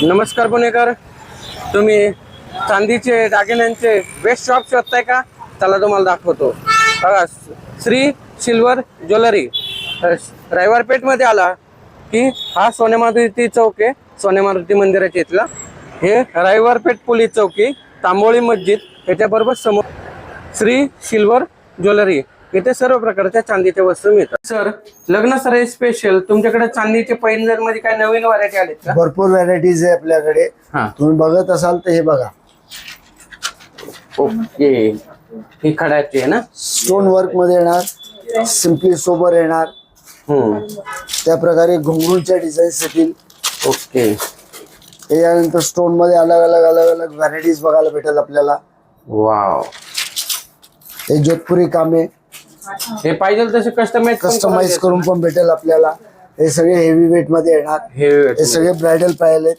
नमस्कार पुणेकर, तुम्ही चांदीचे दागिन्यांचे बेस्ट शॉप शोधताय का? चला तुम्हाला दाखवतो. बघा, श्री सिल्वर ज्वेलरी रविवार पेठ मध्ये आला की हा सोने मारुती चौक आहे. सोने मारुती मंदिराच्या इथला हे रविवार पेठ पोलीस चौकी, तांबोळी मस्जिद याच्याबरोबर समोर श्री सिल्वर ज्वेलरी. इथे सर्व प्रकारच्या चांदीच्या वस्तू मिळतात. सर, लग्न सराई स्पेशल तुमच्याकडे चांदीचे पैंजण मध्ये काय नवीन व्हरायटी आलीत का? भरपूर व्हरायटीज आहे आपल्याकडे. तुम्ही बघत असाल तर हे बघा. ओके, ही खड्याची आहे ना? स्टोन वर्क मध्ये येणार, सिम्पली सोबर येणार. त्या प्रकारे घुंगरूच्या डिझाईन्स येतील. ओके, यानंतर स्टोन मध्ये अलग अलग अलग अलग व्हरायटीज बघायला भेटेल आपल्याला. वाव, हे जोधपुरी कामे हे पाहिजे तसे कस्टमाइज करून पण भेटेल आपल्याला. हे सगळे हेवी वेट मध्ये येणार. हे सगळे ब्रायडल पायल आहेत.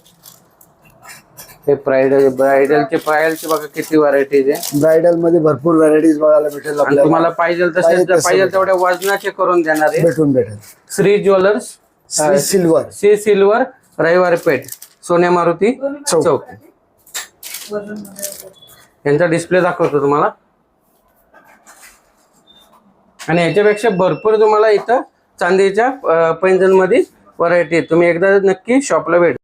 हे ब्रायडलचे बघा किती व्हरायटीज आहे. ब्रायडल मध्ये भरपूर व्हरायटीज बघायला भेटेल आपल्याला. तुम्हाला पाहिजे तसे तेवढ्या वजनाचे करून देणार आहे. भेटेल. श्री ज्वेलर्स, श्री सिल्वर रविवार पेठ, सोने मारुती चौक. यांचा डिस्प्ले दाखवतो तुम्हाला. आणि याच्यापेक्षा भरपूर तुम्हाला इथं चांदीच्या पैंजण मध्ये व्हरायटी. तुम्ही एकदा नक्की शॉपला भेट.